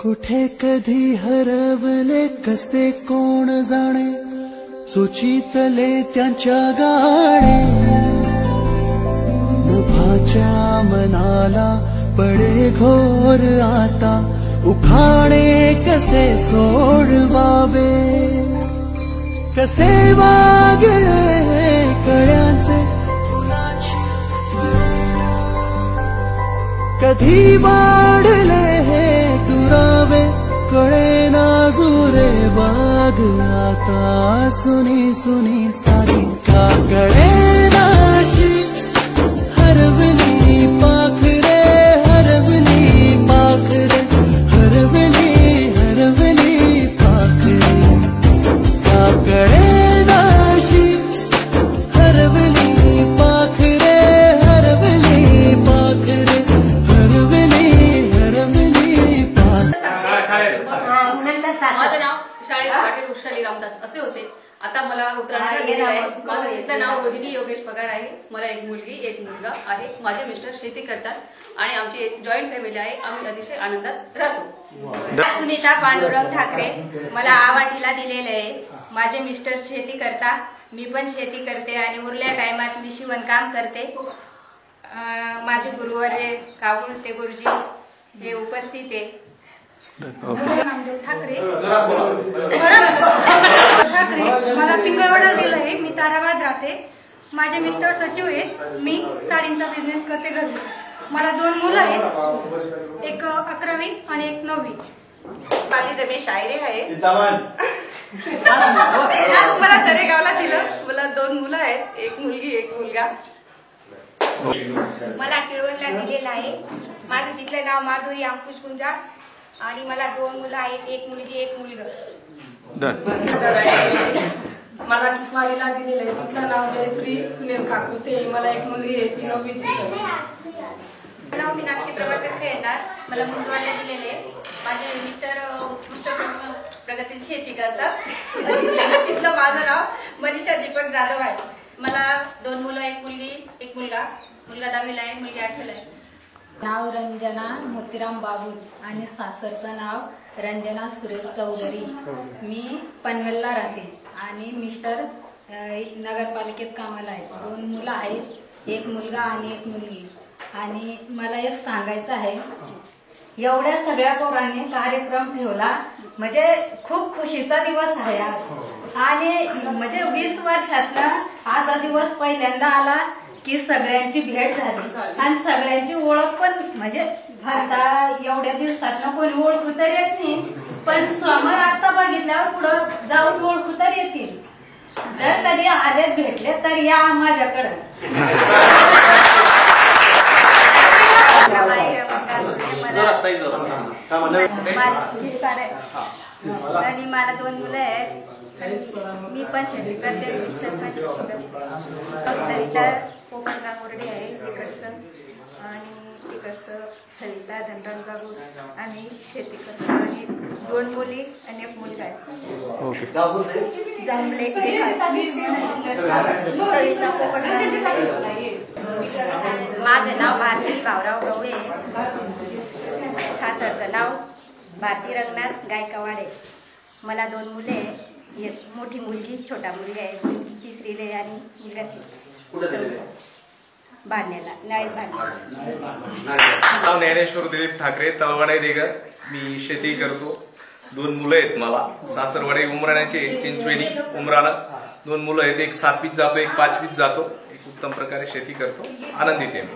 कुठे कधी हरवले कसे कोण जाणे, सुचितले त्यांच्या गाणे. नभाच्या मनाला पडे घोर आता, उखाणे कसे सोडवावे, कसे वागळे कळ्यांचे फुलाची कधी वाढले हे दुरावे, कळे नाजुरे बाग आता. सुनी सुनी साडी का कळे नाशी, हरवली पाखरे हरवली पाखरे, हरवली हरवली पाखरे. का कळे नाशी, हरवली पाखरे हरवली पाखरे, हरवली हरवली पाखरे. माझं नाव शाळेत पाटील वृषाली रामदास असे होते. आता मला उतरण्याला गेलेलं आहे. माझं तिचं नाव रोहिणी योगेश पगार आहे. मला एक मुलगी एक मुलगा आहे. माझे मिस्टर शेती करतात आणि आमची एक जॉईंट फॅमिली आहे. आम्ही अतिशय आनंदात राहतो. सुनीता पांडुरंग ठाकरे. मला आवाडीला दिलेलं आहे. माझे मिस्टर शेती करतात, मी पण शेती करते आणि उरल्या टायमात मी शिवणकाम करते. माझे गुरुवर काबुल ते गुरुजी हे उपस्थित आहे. ठाकरे मला पिंगळवाडा दिलं आहे. मी ताराबाद राहते. माझे मिस्टर सचिव आहेत. मी साडींचा बिझनेस करते घरी. मला 2 मुलं आहेत, एक 11वी आणि एक 9वी. माझी रमेश शायरे आहे. मला तरेगावला दिलं. मला 2 मुलं आहेत, एक मुलगी एक मुलगा. मला टिळवणला दिलेलं आहे. माझं तिथलं नाव माधुरी अंकुश कुंजा आणि मला 2 मुलं आहेत, एक मुलगी एक मुलगा. मला किस्मालीला दिलेलं आहे. तिथलं नाव जयश्री सुनील काकुते. मला एक मुलगी आहे, ती 9वीची. नाव मीनाक्षी प्रभाकर खेळणार. मला मुंडवाडे दिलेले. माझे मिस्टर उत्कृष्ट प्रगतीत शेती करतात. तिथलं माझं नाव मनीषा दीपक जाधव आहे. मला 2 मुलं एक मुलगी एक मुलगा. मुलगा 10वीला आहे, मुलगी 8वीला आहे. नाव रंजना मोतीराम बाबू आणि सासरचं नाव रंजना सुरेश चौधरी. मी पनवेलला राहते आणि मिस्टर नगरपालिकेत कामाला आहेत. 2 मुलं आहेत, एक मुलगा आणि एक मुलगी. आणि मला एक सांगायचं आहे, एवढ्या सगळ्या पोरांनी कार्यक्रम ठेवला म्हणजे खूप खुशीचा दिवस आहे आज. आणि म्हणजे 20 वर्षातनं असा दिवस पहिल्यांदा आला की सगळ्यांची भेट झाली आणि सगळ्यांची ओळख पण म्हणजे आता एवढ्या दिवसातनं कोणी ओळखू तर येत नाही, पण समोर आता बघितल्यावर पुढं जाऊन ओळखू तर येतील. जर कधी आले भेटले तर या माझ्याकडं. आणि मला 2 मुलं आहेत. मी पण शेती करते. मिस्टर पण सरिता पोपटगा कोरडे आहे तिकडचं, आणि तिकडचं सरिता धनराज बाबू. आम्ही शेती करतो आणि 2 मुली आणि 1 मुलगा आहे. जांभळे सरिता पोपटगा. माझं नाव भारती भाऊराव गवळे. सासरचं नाव भारती रंगनाथ गायकवाडे. मला 2 मुले, एक मोठी मुलगी छोटा मुलगा आहे, 3रीला आणि मुलगा 3 बांधण्याला नाळीत बांधण्याला. नाव ज्ञानेश्वर दिलीप ठाकरे, तळवाडे दिगर. मी शेती करतो. 2 मुलं आहेत मला. सासरवाडे उमराण्याचे, चिंचवेली उमराणा. 2 मुलं आहेत, एक 7वीत जातो, एक 5वीत जातो. एक उत्तम प्रकारे शेती करतो. आनंदित आहे मी.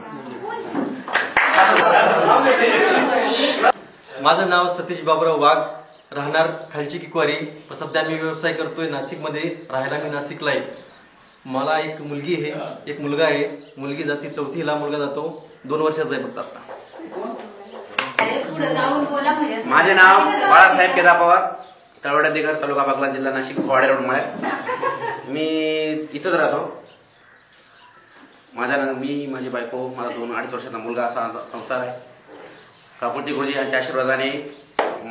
माझं नाव सतीश बाबुराव वाघ, राहणार खालची किकवारी. सध्या मी व्यवसाय करतोय नाशिकमध्ये. राहायला मी नाशिकला आहे. मला एक मुलगी आहे, एक मुलगा आहे. मुलगी जाती 4थीला, मुलगा जातो 2 वर्षाचा आहे फक्त आता. माझे नाव बाळासाहेब केदार पवार, तळवडे दिगर, तालुका बागलाण, जिल्हा नाशिक, वाडे रोड मळे. मी इथंच राहतो. मी माझी बायको, माझा 2-2.5 वर्षाचा मुलगा असा संसार आहे. काकुटी गुरुजी यांच्या आशीर्वादाने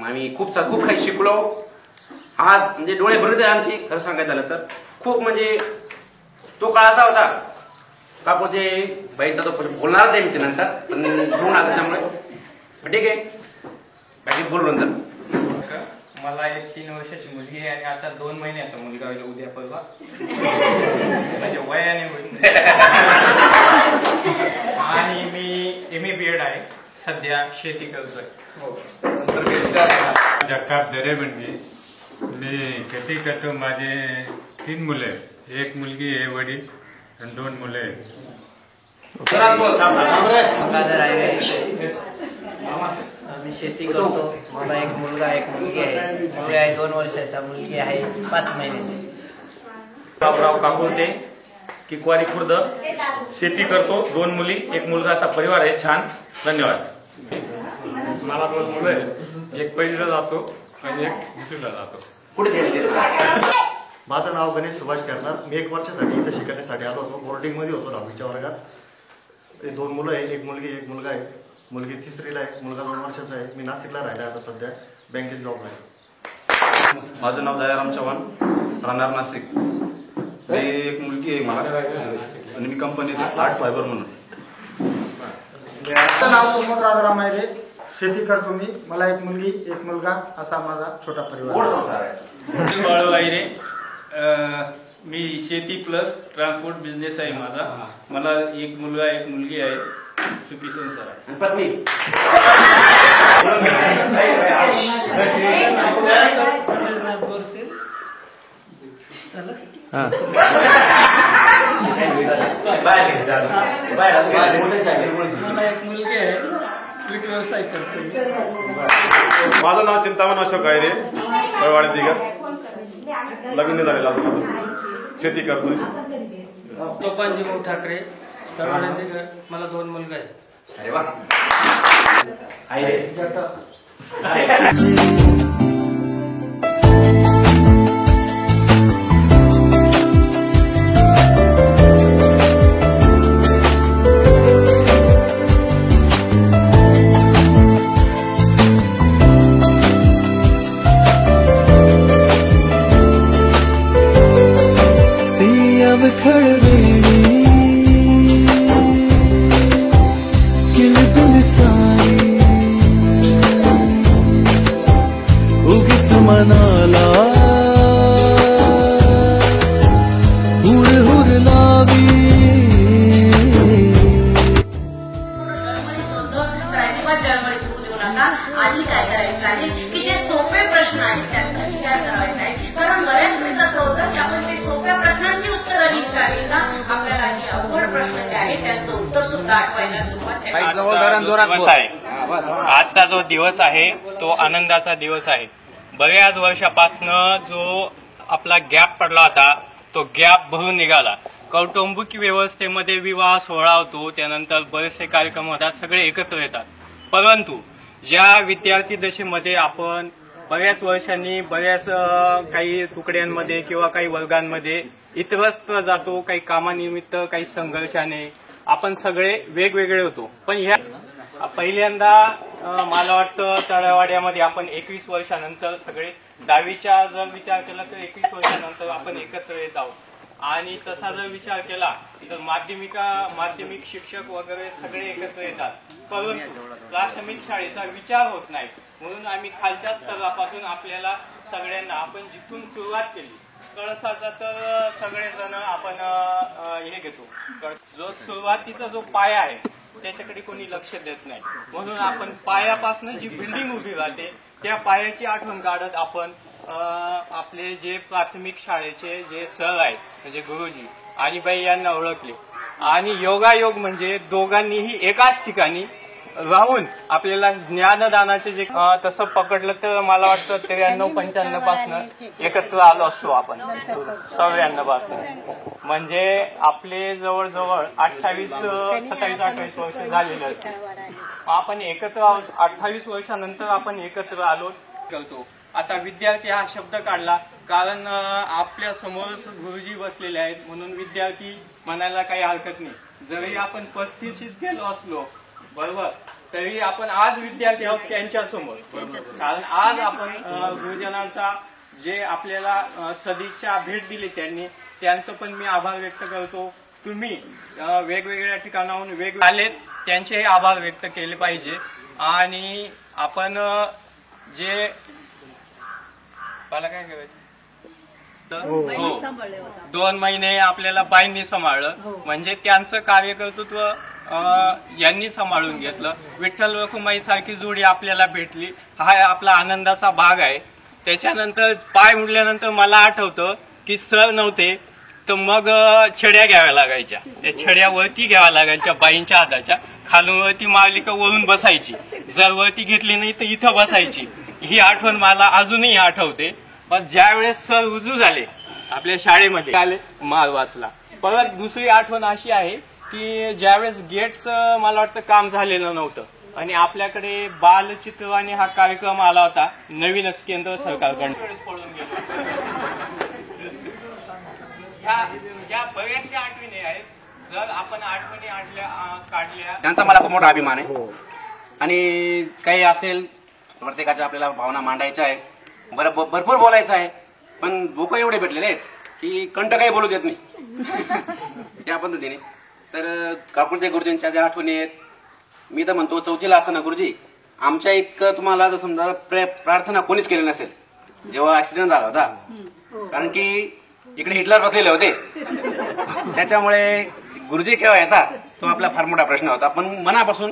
आम्ही खूप काही शिकलो. आज म्हणजे डोळे भरत आहे आमची. खरं सांगायचं झालं तर खूप म्हणजे तो काळ असा होता. काकुचे बाईचा तो बोलणारच आहे मी ते नंतर, पण घेऊन आला त्यामुळे ठीक आहे. बाकी बोललो नंतर. मला एक 3 वर्षाची मुलगी आहे आणि आता 2 महिन्याचा मुलगा होईल उद्या परवा. म्हणजे वयाने होईल. आणि मी MA BEd आहे, सध्या शेती करतोय. जगताप दरे म्हणजे मी शेती करतो. माझे 3 मुले आहेत. एक मुलगी आहे, वडील, आणि 2 मुले आहेत. मी शेती करतो. मला एक मुलगा एक मुलगी आहे. मुलगा आहे 2 वर्षाचा, मुलगी आहे 5 महिन्याची. राव काकुळते, किकवारी खुर्द. शेती करतो, 2 मुली, एक मुलगा, असा परिवार आहे. छान, धन्यवाद. मला 2 मुलं आहेत. एक पहिलीला जातो आणि एक दुसरीला जातो. माझं नाव गणेश सुभाष करणार. मी 1 वर्षासाठी इथं शिकण्यासाठी आलो होतो. बोर्डिंगमध्ये होतो 10वीच्या वर्गात. 2 मुलं आहेत, एक मुलगी एक मुलगा आहे. मुलगी 3रीला आहे, मुलगा 2 वर्षाचा आहे. मी नाशिकला राहिला आता सध्या, बँकेत जॉबला आहे. माझं नाव दयाराम चव्हाण, राहणार नाशिक. मी एक मुलगी आहे मला आणि मी कंपनीत आर्ट फायबर म्हणून. माझं नाव प्रमोद राजाराम आहे. शेती करतो मी. मला एक मुलगी एक मुलगा, असा माझा छोटा परिवार आहे. मी शेती प्लस ट्रान्सपोर्ट बिझनेस आहे माझा. मला एक मुलगा एक मुलगी आहे. सुखी संसार आहे. पत्नी मला एक मुलगी आहे, व्यवसाय करतो. माझं नाव चिंतामण अशोक आहे रे, परवाडी दिगर. लग्न झालेला शेती करतोय. तोपांजी भाऊ ठाकरे, परवाडी दिगर. मला 2 मुलगा आहेत. अरे वा. मनाला हुर हुर लावी. आधी काय करायचं आहे की जे सोपे प्रश्न आहेत त्यांचा विचार करायचा आहे. कारण बऱ्याच वेळेस असं होतं की आपण ते सोप्या प्रश्नांची उत्तरं लिहित राहिली ना, आपल्याला हे अवघड प्रश्न जे आहे त्यांचं उत्तर सुद्धा आठवायला सुरुवात आहे. आजचा जो दिवस आहे तो आनंदाचा दिवस आहे. बऱ्याच वर्षापासनं जो आपला गॅप पडला होता तो गॅप भरून निघाला. कौटुंबिक व्यवस्थेमध्ये विवाह सोहळा होतो, त्यानंतर बरेचसे कार्यक्रम होतात, सगळे एकत्र येतात. परंतु ज्या विद्यार्थी दशेमध्ये आपण बऱ्याच वर्षांनी बऱ्याच काही तुकड्यांमध्ये किंवा काही वर्गांमध्ये इतरत्र जातो, काही कामानिमित्त, काही संघर्षाने आपण सगळे वेगवेगळे होतो. पण ह्या पहिल्यांदा मला वाटतं तळेवाड्यामध्ये आपण 21 वर्षानंतर सगळे 10वीचा जर विचार केला तर 21 वर्षानंतर आपण एकत्र येत आहोत. आणि तसा जर विचार केला तर माध्यमिक शिक्षक वगैरे सगळे एकत्र येतात, परंतु प्राथमिक शाळेचा विचार होत नाही. म्हणून आम्ही खालच्या स्तरापासून आपल्याला सगळ्यांना आपण जिथून सुरुवात केली कळसाचा तर सगळेजण आपण हे घेतो. जो सुरुवातीचा जो पाया आहे त्याच्याकडे कोणी लक्ष देत नाही. म्हणून आपण पायापासून जी बिल्डिंग उभी राहते त्या पायाची आठवण काढत आपण आपले जे प्राथमिक शाळेचे जे सर आहेत म्हणजे गुरुजी आणि बाई यांना ओळखले. आणि योगायोग म्हणजे दोघांनीही एकाच ठिकाणी राहून आपल्याला ज्ञानदानाचे जे तसं पकडलं तर मला वाटतं 93-95 पासून एकत्र आलो असतो आपण. 94 पासून म्हणजे आपले जवळजवळ 27-28 वर्ष झालेले असते. आपण एकत्र आहोत. 28 वर्षानंतर आपण एकत्र आलो करतो. आता विद्यार्थी हा शब्द काढला कारण आपल्या समोर गुरुजी बसलेले आहेत म्हणून विद्यार्थी म्हणायला काही हरकत नाही. जरी आपण 35शीत गेलो असलो बरोबर तरी आपण आज विद्यार्थी आहोत त्यांच्या समोर. कारण आज आपण गुरुजनांचा जे आपल्याला सदिच्छा भेट दिली त्यांचं पण मी आभार व्यक्त करतो. तुम्ही वेगवेगळ्या ठिकाणाहून वेगवेगळे आलेत त्यांचे आभार व्यक्त केले पाहिजे. आणि आपण जे मला काय करायचं हो 2 महिने आपल्याला बाईंनी सांभाळलं म्हणजे त्यांचं कार्यकर्तृत्व यांनी सांभाळून घेतलं. विठ्ठल रखुमाई सारखी जोडी आपल्याला भेटली हा आपला आनंदाचा भाग आहे. त्याच्यानंतर पाय मुडल्यानंतर मला आठवतं की सर नव्हते तर मग छड्या घ्याव्या लागायच्या. त्या छड्या वरती घ्याव्या लागायच्या बाईंच्या हाताच्या. खालून वरती मारली का वरून बसायची. जर वरती घेतली नाही तर इथं बसायची. ही आठवण मला अजूनही आठवते. पण ज्यावेळेस सर रुजू झाले आपल्या शाळेमध्ये आले मार वाचला. परत दुसरी आठवण अशी आहे की ज्यावेळेस गेटचं मला वाटतं काम झालेलं नव्हतं आणि आपल्याकडे बालचित्रवाणी हा कार्यक्रम आला होता नवीनच केंद्र सरकारकडून पळून गेलो. या बऱ्याचशा आठवणी आहेत. जर आपण आठवणी काढल्या त्यांचा मला खूप मोठा अभिमान आहे. आणि काही असेल प्रत्येकाच्या आपल्याला भावना मांडायच्या आहे. भरपूर बोलायचं आहे पण लोक एवढे भेटलेले आहेत की कंठ काही बोलू देत नाही त्या पद्धतीने. तर काकुळते गुरुजींच्या ज्या आठवणी आहेत मी तर म्हणतो 4थीला असताना गुरुजी आमच्या इतकं तुम्हाला जर समजा प्रार्थना कोणीच केली नसेल जेव्हा ऍक्सिडेंट झाला होता. कारण की इकडे हिटलर बसलेले होते त्याच्यामुळे गुरुजी केव्हा येतात तो आपला फार मोठा प्रश्न होता. पण मनापासून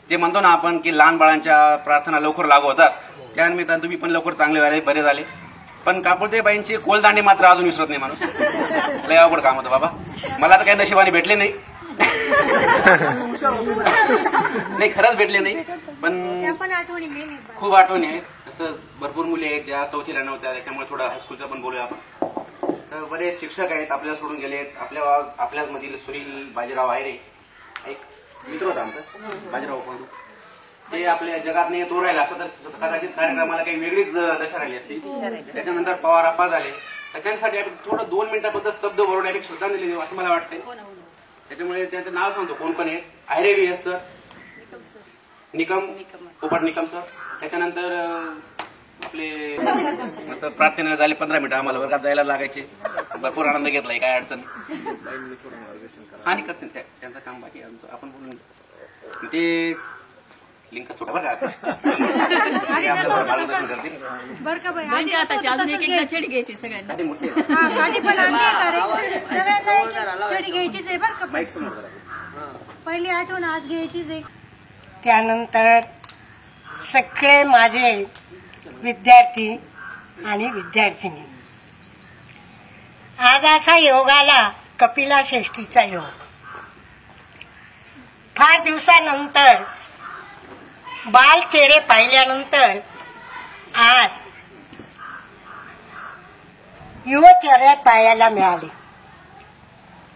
जे म्हणतो ना आपण की लहान बाळांच्या प्रार्थना लवकर लागू होतात त्यानिमित्तानं तुम्ही पण लवकर चांगले झाले बरे झाले. पण काकुळतेबाईंची कोलदांडी मात्र अजून विसरत नाही माणूस. लय अवघड काम होतं बाबा. मला तर काही नशिबाने भेटले नाही नाही खरंच भेटले नाही पण खूप आठवणी आहेत. तसं भरपूर मुली आहेत ज्या 4थीला नव्हत्या त्याच्यामुळे थोडं हायस्कूलचं पण बोलूया आपण. तर बरेच शिक्षक आहेत आपल्याला सोडून गेलेत. आपल्याच मधील सुनील बाजीराव आहेरे एक मित्र होता आमचा बाजीराव बंधू. ते आपल्या जगात नाही तो राहिला असं तर कदाचित कार्यक्रमाला काही वेगळीच दशा राहिली असती. त्याच्यानंतर पवार आप्पा झाले. त्याच्यासाठी थोडं 2 मिनिटाबद्दल शब्द बोलवण्यापेक्षा श्रद्धांजली देऊ असं मला वाटतंय. त्याच्यामुळे त्याचं नाव सांगतो कोण पण आहे. आहेरे VS सर, निकम पोपट निकम सर. त्याच्यानंतर आपले प्रार्थनेला झाले 15 मिनिटं आम्हाला वर्गात जायला लागायचे. भरपूर आनंद घेतलाय काय अडचण आणि करते त्यांचं काम बाकी आपण बोलून ते लिंक सोडा बरं पहिली आठवण आज घ्यायचीच आहे. त्यानंतर सगळे माझे विद्यार्थी आणि विद्यार्थिनी आज असा योग आला कपिला षष्ठीचा योग. फार दिवसानंतर बाल चेहरे पाहिल्यानंतर आज युव चेहरे पाहायला मिळाले.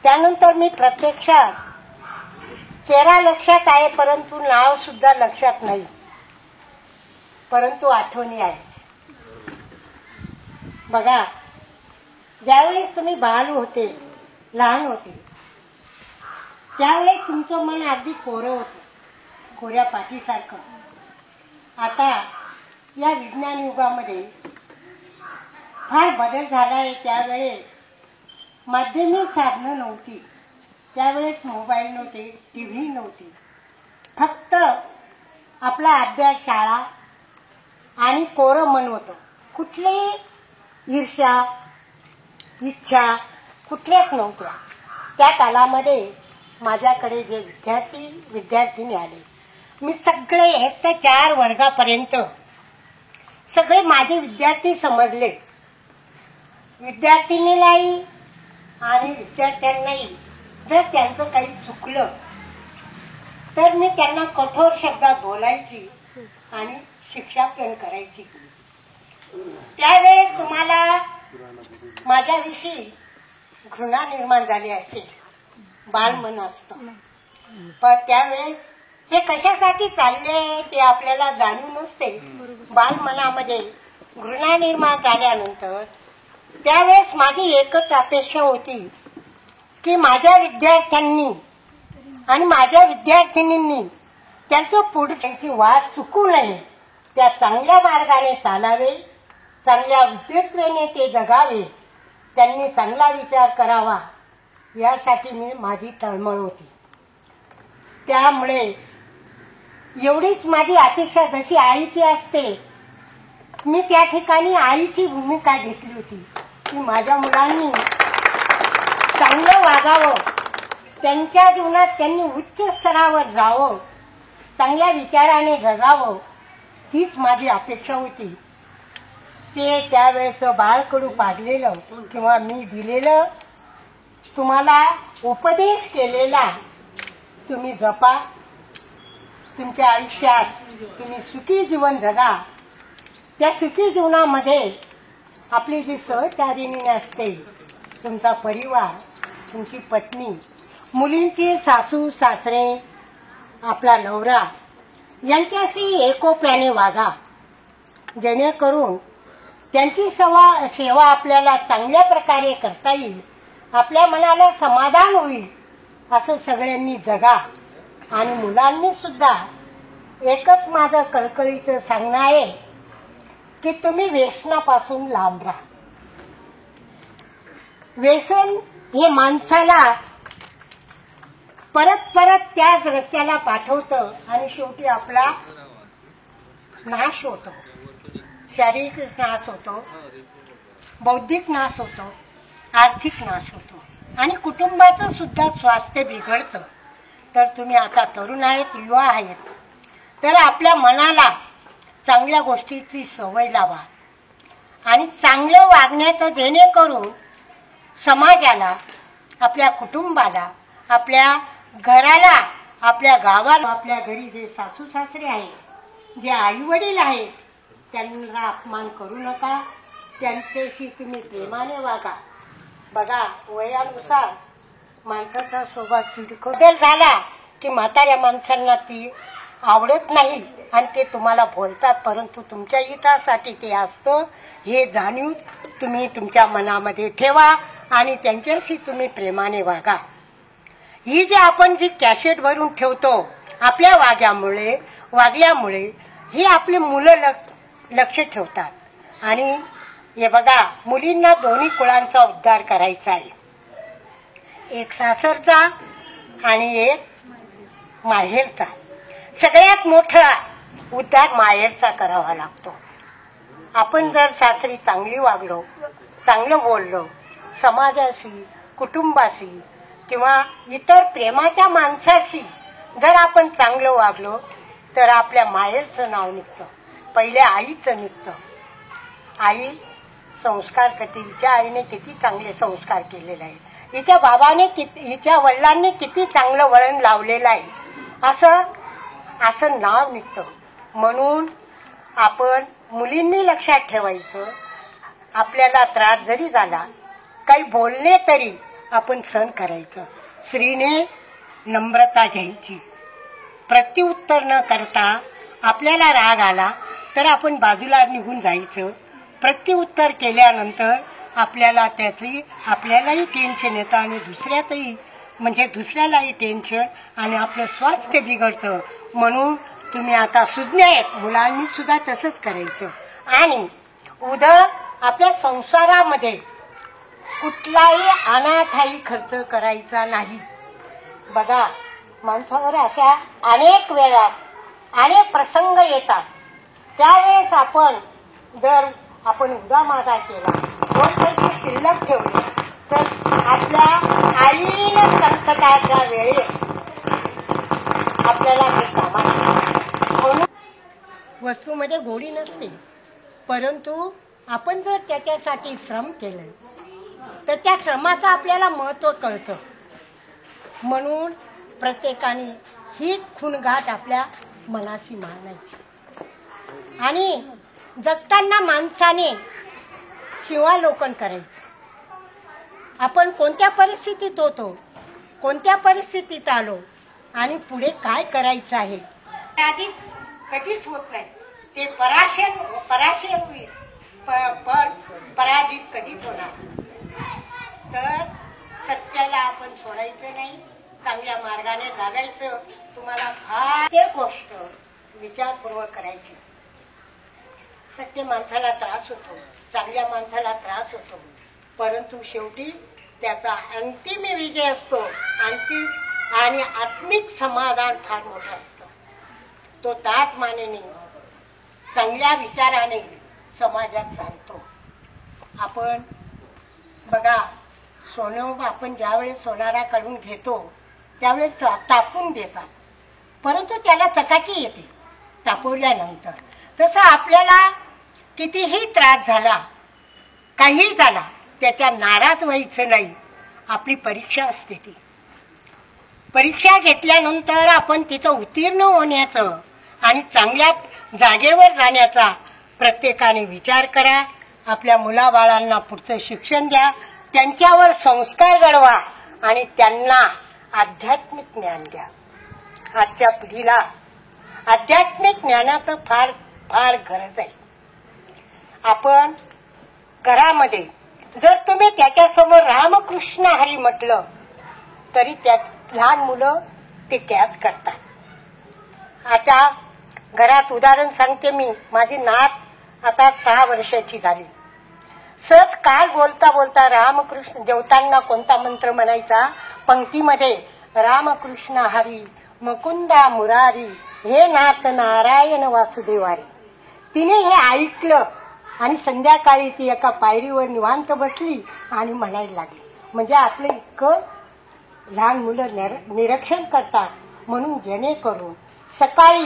त्यानंतर मी प्रत्यक्षात चेहरा लक्षात आहे परंतु नाव सुद्धा लक्षात नाही. परंतु आठवणी आहेत. बघा ज्यावेळेस तुम्ही बाल होते लहान होते त्यावेळेस तुमचं मन अगदी कोरं होतं कोऱ्या पाठीसारखं. आता या विज्ञान युगामध्ये फार बदल झाला आहे. त्यावेळेस माध्यमिक साधनं नव्हती. त्यावेळेस मोबाईल नव्हते TV नव्हती. फक्त आपला अभ्यास शाळा आणि कोरं मन होतं. कुठलीही ईर्ष्या इच्छा कुठल्याच नव्हत्या. त्या कालामध्ये माझ्याकडे जे विद्यार्थिनी आले मी सगळे 1 ते 4 वर्गापर्यंत सगळे माझे विद्यार्थी समजले. विद्यार्थिनीलाही आणि विद्यार्थ्यांनाही जर त्यांचं काही चुकलं तर मी त्यांना कठोर शब्दात बोलायची आणि शिक्षा पण करायची. त्यावेळेस तुम्हाला माझ्याविषयी घृणा निर्माण झाली असेल. बालमन असतं पण त्यावेळेस हे कशासाठी चालले ते आपल्याला जाणून नसते. बालमनामध्ये घृणा निर्माण झाल्यानंतर त्यावेळेस माझी एकच अपेक्षा होती की माझ्या विद्यार्थ्यांनी आणि माझ्या विद्यार्थिनींनी त्यांचं पुढे त्यांची वाट चुकू नये. त्या चांगल्या मार्गाने चालावे. चांगल्या विद्वत्तेने ते जगावे. त्यांनी चांगला विचार करावा यासाठी माझी तळमळ होती. त्यामुळे एवढीच माझी अपेक्षा जशी आईची असते मी त्या ठिकाणी आईची भूमिका घेतली होती की माझ्या मुलांनी चांगलं वागावं, त्यांच्या जीवनात त्यांनी उच्च स्तरावर जावं, चांगल्या विचाराने जगावं, हीच माझी अपेक्षा होती. ते त्यावेळेचं बाळकडू पाडलेलं किंवा मी दिलेलं तुम्हाला उपदेश केलेला तुम्ही जपा. तुमच्या आयुष्यात तुम्ही सुखी जीवन जगा. त्या सुखी जीवनामध्ये आपली जी सहचारिणी असते, तुमचा परिवार, तुमची पत्नी, मुलींची सासू सासरे, आपला नवरा यांच्याशी एकोप्याने वागा, जेणेकरून त्यांची सेवा आपल्याला चांगल्या प्रकारे करता येईल, आपल्या मनाला समाधान होईल. असं सगळ्यांनी जगा. आणि मुलांनी सुद्धा एकच माझं कळकळीचं सांगणं आहे की तुम्ही व्यसनापासून लांब राहा. व्यसन हे माणसाला परत परत त्याच रस्त्याला पाठवतं आणि शेवटी आपला नाश होतो. शारीरिक नाश होतो, बौद्धिक नाश होतो, आर्थिक नाश होतो आणि कुटुंबाचं सुद्धा स्वास्थ्य बिघडतं. तर तुम्ही आता तरुण आहेत, युवा आहेत, तर आपल्या मनाला चांगल्या गोष्टीची सवय लावा आणि चांगलं वागण्याचं, जेणेकरून समाजाला, आपल्या कुटुंबाला, आपल्या घराला, आपल्या गावाला, आपल्या घरी जे सासू सासरे आहेत, जे आई वडील आहेत, त्यांना अपमान करू नका. त्यांच्याशी तुम्ही प्रेमाने वागा. बघा, वयानुसार माणसाचा स्वभाव चिडखोडल झाला की म्हाताऱ्या माणसांना ती आवडत नाही आणि ते तुम्हाला बोलतात, परंतु तुमच्या हितासाठी ते असतं हे जाणीव तुम्ही तुमच्या मनामध्ये ठेवा आणि त्यांच्याशी तुम्ही प्रेमाने वागा. ही जी आपण जी कॅसेट भरून ठेवतो आपल्या वागल्यामुळे ही आपली मुलं लक्ष ठेवतात. आणि हे बघा, मुलींना दोन्ही कुळांचा उद्धार करायचा आहे, एक सासरचा आणि एक माहेरचा. सगळ्यात मोठा उद्धार माहेरचा करावा लागतो. आपण जर सासरी चांगली वागलो, चांगलं बोललो, समाजाशी, कुटुंबाशी किंवा इतर प्रेमाच्या माणसाशी जर आपण चांगलं वागलो तर आपल्या माहेरचं नाव निघतं, पहिले आईचं निघतं. आई संस्कार करते. हिच्या आईने किती चांगले संस्कार केलेले आहे, हिच्या बाबाने हिच्या वडिलांनी किती चांगलं वळण लावलेलं आहे, असं नाव निघतं. म्हणून आपण मुलींनी लक्षात ठेवायचं, आपल्याला त्रास जरी झाला, काही बोलले तरी आपण सहन करायचं. स्त्रीने नम्रता घ्यायची, प्रत्युत्तर न करता आपल्याला राग आला तर आपण बाजूला निघून जायचं. प्रत्युत्तर केल्यानंतर आपल्यालाही टेन्शन येतं आणि दुसऱ्यालाही टेन्शन आणि आपलं स्वास्थ्य बिघडतं. म्हणून तुम्ही आता सुज्ञ आहेत, मुलांनी सुद्धा तसंच करायचं. आणि उद्या आपल्या संसारामध्ये कुठलाही अनाठाई खर्च करायचा नाही. बघा, माणसावर अशा अनेक वेळा अनेक प्रसंग येतात, त्यावेळेस आपण उदामादा केला, दोन पैसे शिल्लक ठेवले तर आपल्या आईनं संकटाच्या वेळेस आपल्याला ते कामात. म्हणून वस्तूमध्ये गोडी नसते, परंतु आपण जर त्याच्यासाठी श्रम केले तर त्या श्रमाचं आपल्याला महत्त्व कळतं. म्हणून प्रत्येकाने ही खूणगाठ आपल्या मनाशी मांडायची आणि जगताना माणसाने शिवालोकन करायचं. आपण कोणत्या परिस्थितीत होतो, कोणत्या परिस्थितीत आलो आणि पुढे काय करायचं आहे, आधी कधीच होत नाही. ते पराशय होईल, पण पराजित कधीच होणार. तर सत्याला आपण सोडायचं नाही, चांगल्या मार्गाने जगायचं. तुम्हाला फार एक गोष्ट विचारपूर्वक करायची. सत्य माणसाला त्रास होतो, चांगल्या माणसाला त्रास होतो, परंतु शेवटी त्याचा अंतिम विजय असतो. आणि आत्मिक समाधान फार मोठं असतं. तो ताट मानेने, चांगल्या विचाराने, समाजात चालतो. आपण बघा, सोनं आपण ज्यावेळेस सोनाराकडून घेतो त्यावेळेस तापून देतात, परंतु त्याला चकाकी येते तापवल्यानंतर. तसं आपल्याला कितीही त्रास झाला, काही झाला, त्याच्या नाराज व्हायचं नाही. आपली परीक्षा असते, ती परीक्षा घेतल्यानंतर आपण तिथं उत्तीर्ण होण्याचं आणि चांगल्या जागेवर जाण्याचा प्रत्येकाने विचार करा. आपल्या मुलाबाळांना पुढचं शिक्षण द्या, त्यांच्यावर संस्कार घडवा आणि त्यांना आध्यात्मिक ज्ञान द्या. आजच्या पिढीला आध्यात्मिक ज्ञानाचं फार फार गरज आहे. आपण घरामध्ये जर तुम्ही त्याच्यासमोर रामकृष्ण हरी म्हटलं तरी त्या लहान मुलं ते कॅच करतात. आता घरात उदाहरण सांगते मी. माझी नात आता 6 वर्षाची झाली. सहज काल बोलता बोलता रामकृष्ण, जेवताना कोणता मंत्र म्हणायचा, पंक्तीमध्ये रामकृष्ण हरी मुकुंदा मुरारी हे नाथ नारायण वासुदेवारी. तिने हे ऐकलं आणि संध्याकाळी ती एका पायरीवर निवांत बसली आणि म्हणायला लागली. म्हणजे आपलं इतकं लहान मुलं निरीक्षण करतात. म्हणून जेणेकरून सकाळी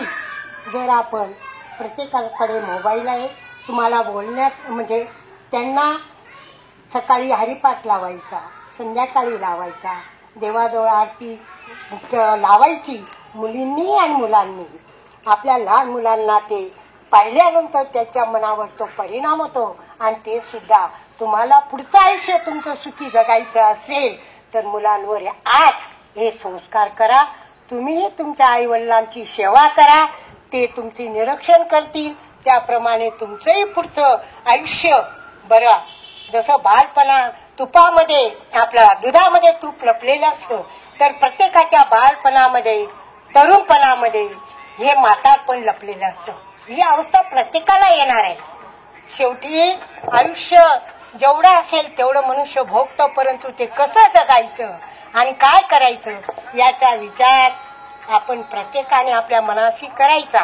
जर आपण, प्रत्येकाकडे मोबाईल आहे, तुम्हाला बोलण्यात म्हणजे त्यांना सकाळी हरिपाठ लावायचा, संध्याकाळी लावायचा, देवाजवळ आरती लावायची मुलींनी आणि मुलांनी. आपल्या लहान मुलांना ते पाहिल्यानंतर त्याच्या मनावर तो परिणाम होतो आणि ते सुद्धा तुम्हाला पुढचं आयुष्य तुमचं सुखी जगायचं असेल तर मुलांवर आज हे संस्कार करा. तुम्ही तुमच्या आईवडिलांची सेवा करा, ते तुमचे निरीक्षण करतील, त्याप्रमाणे तुमचंही पुढचं आयुष्य बरं. जसं बालपणा तुपामध्ये, आपल्या दुधामध्ये तूप लपलेलं असतं, तर प्रत्येकाच्या बालपणामध्ये, तरुणपणामध्ये हे म्हातारपण लपलेलं असतं. ही अवस्था प्रत्येकाला येणार आहे. शेवटी आयुष्य जेवढं असेल तेवढं मनुष्य भोगतं, परंतु ते कसं जगायचं आणि काय करायचं याचा विचार आपण प्रत्येकाने आपल्या मनाशी करायचा.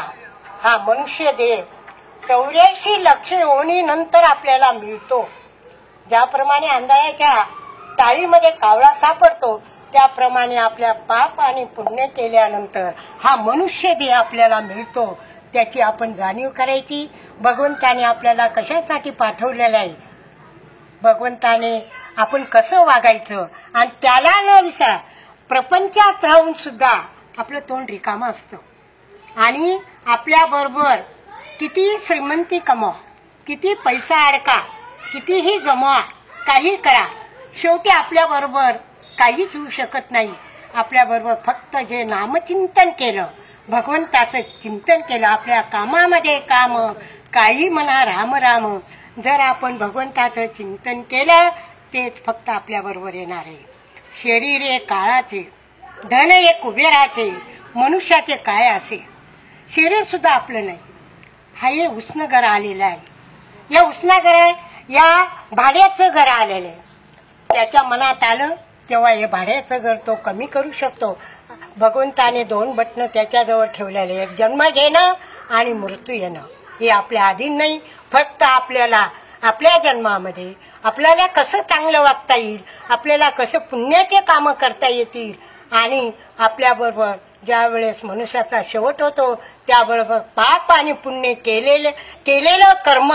हा मनुष्य देह 84 लक्ष योनीनंतर आपल्याला मिळतो. ज्याप्रमाणे अंधाराच्या टाळीमध्ये कावळा सापडतो, त्याप्रमाणे आपल्या पाप आणि पुण्य केल्यानंतर हा मनुष्य देह आपल्याला मिळतो. त्याची आपण जाणीव करायची. भगवंताने आपल्याला कशासाठी पाठवलेलं आहे, भगवंताने आपण कसं वागायचं आणि त्याला न विसर. प्रपंचात राहून सुद्धा आपलं तोंड रिकामं असतं आणि आपल्या बरोबर किती श्रीमंती कमवा, किती पैसा अडका, कितीही जमवा, काही करा, शेवटी आपल्या बरोबर काहीच होऊ शकत नाही. आपल्या बरोबर फक्त जे नामचिंतन केलं, भगवंताचं चिंतन केलं, आपल्या कामामध्ये काम, काही म्हणा राम राम, जर आपण भगवंताचं चिंतन केलं तेच फक्त आपल्या बरोबर येणार आहे. शरीर एक काळाचे, धन एक कुबेराचे, मनुष्याचे काय असे. शरीर सुद्धा आपलं नाही. हा हे उष्णघर आलेलं आहे. या उष्णघर या भाड्याचं घर आलेलं आहे. त्याच्या मनात आलं तेव्हा हे भाड्याचं घर तो कमी करू शकतो. भगवंताने 2 बटणं त्याच्याजवळ ठेवलेले, एक जन्म घेणं आणि मृत्यू येणं. हे आपल्या अधीन नाही. फक्त आपल्याला आपल्या जन्मामध्ये आपल्याला कसं चांगलं वागता येईल, आपल्याला कसं पुण्याचे कामं करता येतील आणि आपल्याबरोबर ज्या वेळेस मनुष्याचा शेवट होतो त्याबरोबर पाप आणि पुण्य केलेलं कर्म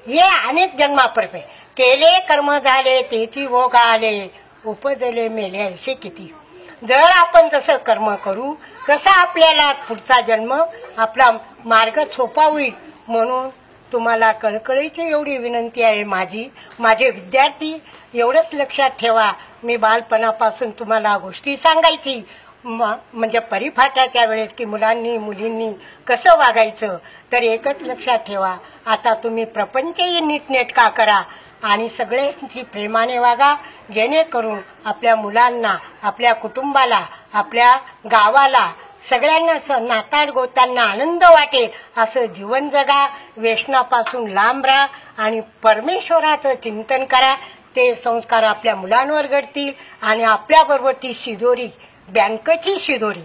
हे अनेक जन्मापर्यंत केले कर्म झाले तेची भोग आले, उपजले मेले ऐसे किती. जर आपण जसं कर्म करू तसा आपल्याला पुढचा जन्म आपला मार्ग सोपा होईल. म्हणून तुम्हाला कळकळीची एवढी विनंती आहे माझे विद्यार्थी, एवढंच लक्षात ठेवा. मी बालपणापासून तुम्हाला गोष्टी सांगायची म्हणजे परिपाठाच्या वेळेस की मुलांनी मुलींनी कसं वागायचं. तर एकच लक्षात ठेवा, आता तुम्ही प्रपंचही नीटनेटका करा आणि सगळ्यांशी प्रेमाने वागा, जेणेकरून आपल्या मुलांना, आपल्या कुटुंबाला, आपल्या गावाला सगळ्यांना नाताळ गोतांना आनंद वाटेल असं जीवन जगा. व्यसनापासून लांब राहा आणि परमेश्वराचं चिंतन करा. ते संस्कार आपल्या मुलांवर घडतील आणि आपल्याबरोबर ती शिदोरी, बँकेची शिदोरी,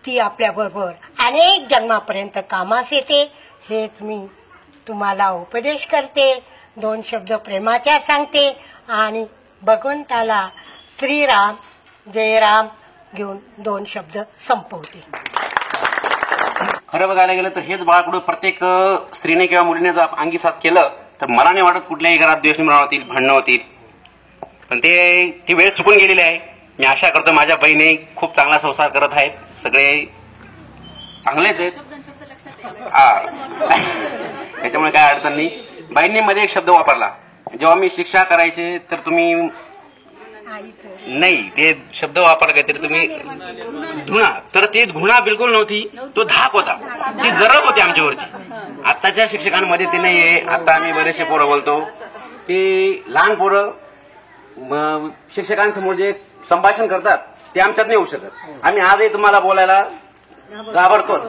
ती आपल्याबरोबर अनेक जन्मापर्यंत कामास येते. हेच मी तुम्हाला उपदेश करते, 2 शब्द प्रेमाच्या सांगते आणि भगवंताला श्रीराम जयराम घेऊन 2 शब्द संपवते. खरं बघायला गेलं तर हेच बाळाकडून प्रत्येक स्त्रीने किंवा मुलीने जर अंगीसात केलं तर मला नाही वाटत कुठल्याही घरात द्वेष निर्माण होतील, भांडणं होतील. पण ती वेळ चुकून गेलेली आहे. मी आशा करतो माझ्या बहिणी खूप चांगला संसार करत आहेत, सगळे चांगलेच आहेत. त्याच्यामुळे काय अडचण नाही. बहिणीमध्ये एक शब्द वापरला जेव्हा मी शिक्षा करायचे तर तुम्ही नाही ते शब्द वापरला काहीतरी तुम्ही धुणा, तर ते धुणा बिलकुल नव्हती, तो धाक होता, ती जरब होती आमच्यावरची. आताच्या शिक्षकांमध्ये ते नाहीये. आता आम्ही बरेचसे पोरं बोलतो की लहान पोरं शिक्षकांसमोर जे संभाषण करतात ते आमच्यात नाही होऊ शकत. आम्ही आजही तुम्हाला बोलायला घाबरतोच.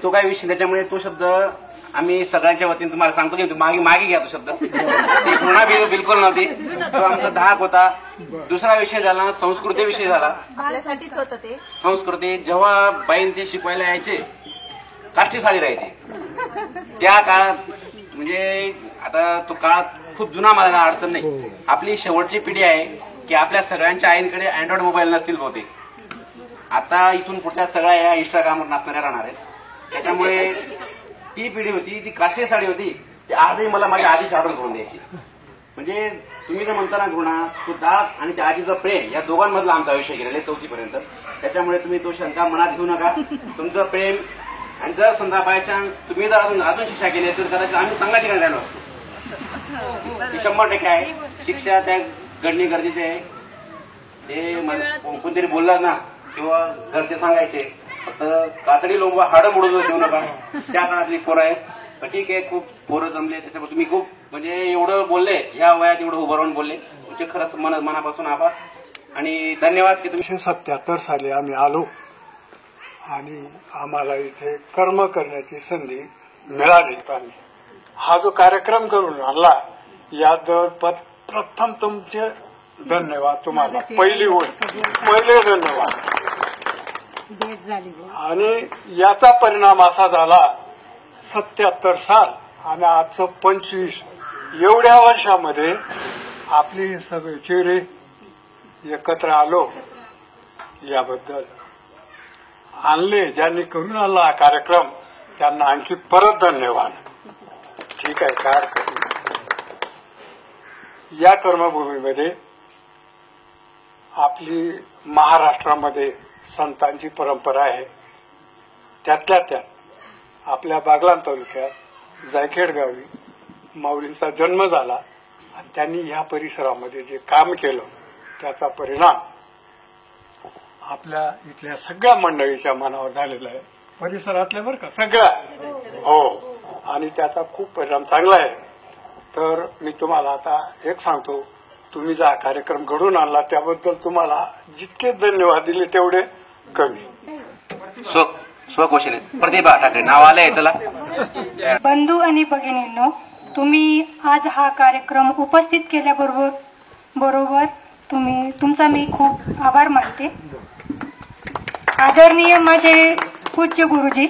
तो काय विषय, त्याच्यामुळे तो शब्द आम्ही सगळ्यांच्या वतीने तुम्हाला सांगतो की मागे घ्या तो शब्द. ती पुन्हा बिलकुल नव्हती, तो आमचा धाक होता. दुसरा विषय झाला संस्कृतीविषयी झाला. आपल्यासाठीच होतं ते. संस्कृती जेव्हा बाईन ते शिकवायला यायचे काष्टी साडी राहायची त्या काळात, म्हणजे आता तो काळ खूप जुना, मला अडचण नाही. आपली शेवटची पिढी आहे की आपल्या सगळ्यांच्या आईंकडे अँड्रॉइड मोबाईल नसतील बहुतेक. आता इथून पुढच्या सगळ्या या इंस्टाग्रामवर नाचणाऱ्या राहणार आहेत. त्याच्यामुळे ती पिढी होती, ती काष्टी साडी होती, ती आजही मला माझ्या आधीच आठवण करून द्यायची. म्हणजे तुम्ही जे म्हणता ना घृणा, तो दाग आणि त्या आजीचं प्रेम या दोघांमधला आमचा आयुष्य गेलेलं आहे 4थी पर्यंत. त्याच्यामुळे तुम्ही तो शंका मनात घेऊ नका. तुमचं प्रेम, आणि जर समजा बाय चान्स तुम्ही जर अजून शिक्षा केली असेल कदाचित आम्ही चांगल्या ठिकाणी राहिलो असतो. 100% आहे. शिक्षा त्या घडणे गरजेचे आहे. ते कोणतरी बोलला ना किंवा घरचे सांगायचे फक्त कातडी लोंबा हाडं मोडून देऊ नका, त्या काळातली पोरं आहे. ठीक आहे, खूप पोरं जमले, त्याच्यामुळे तुम्ही खूप म्हणजे एवढं बोलले, या वयात एवढं उभं राहून बोलले, तुमचे खरंच मनापासून आभार आणि धन्यवाद की तुम्ही. 1977 साली आम्ही आलो आणि आम्हाला इथे कर्म करण्याची संधी मिळाली. हा जो कार्यक्रम करून आणला याबद्दल प्रथम तुमचे धन्यवाद. तुम्हाला पहिले धन्यवाद. आणि याचा परिणाम असा झाला 77 साल आणि आजचं 25 एवढ्या वर्षामध्ये आपली सगळे चेहरे एकत्र आलो. याबद्दल आणले ज्यांनी करून आणला हा कार्यक्रम त्यांना आणखी परत धन्यवाद. ठीक आहे, काय हरकत नाही. या कर्मभूमीमध्ये आपली महाराष्ट्रामध्ये संतांची परंपरा आहे. त्यातल्या त्यात आपल्या बागलाण तालुक्यात जायखेड गावी माऊलींचा जन्म झाला आणि त्यांनी या परिसरामध्ये जे काम केलं त्याचा परिणाम आपल्या इथल्या सगळ्या मंडळीच्या मनावर झालेला आहे. परिसरातल्या बरं का सगळ्या, हो, आणि त्याचा खूप परिणाम चांगला आहे. तर मी तुम्हाला आता एक सांगतो, तुम्ही जो कार्यक्रम घडून आणला त्याबद्दल तुम्हाला जितके धन्यवाद दिले तेवढे कमी. स्वघोषणे प्रतिभा ठाकरे नाव आलंय. चला बंधू आणि भगिनींनो, तुम्ही आज हा कार्यक्रम उपस्थित केल्याबरोबर तुमचा मी खूप आभार मानते. आदरणीय माझे पूज्य गुरुजी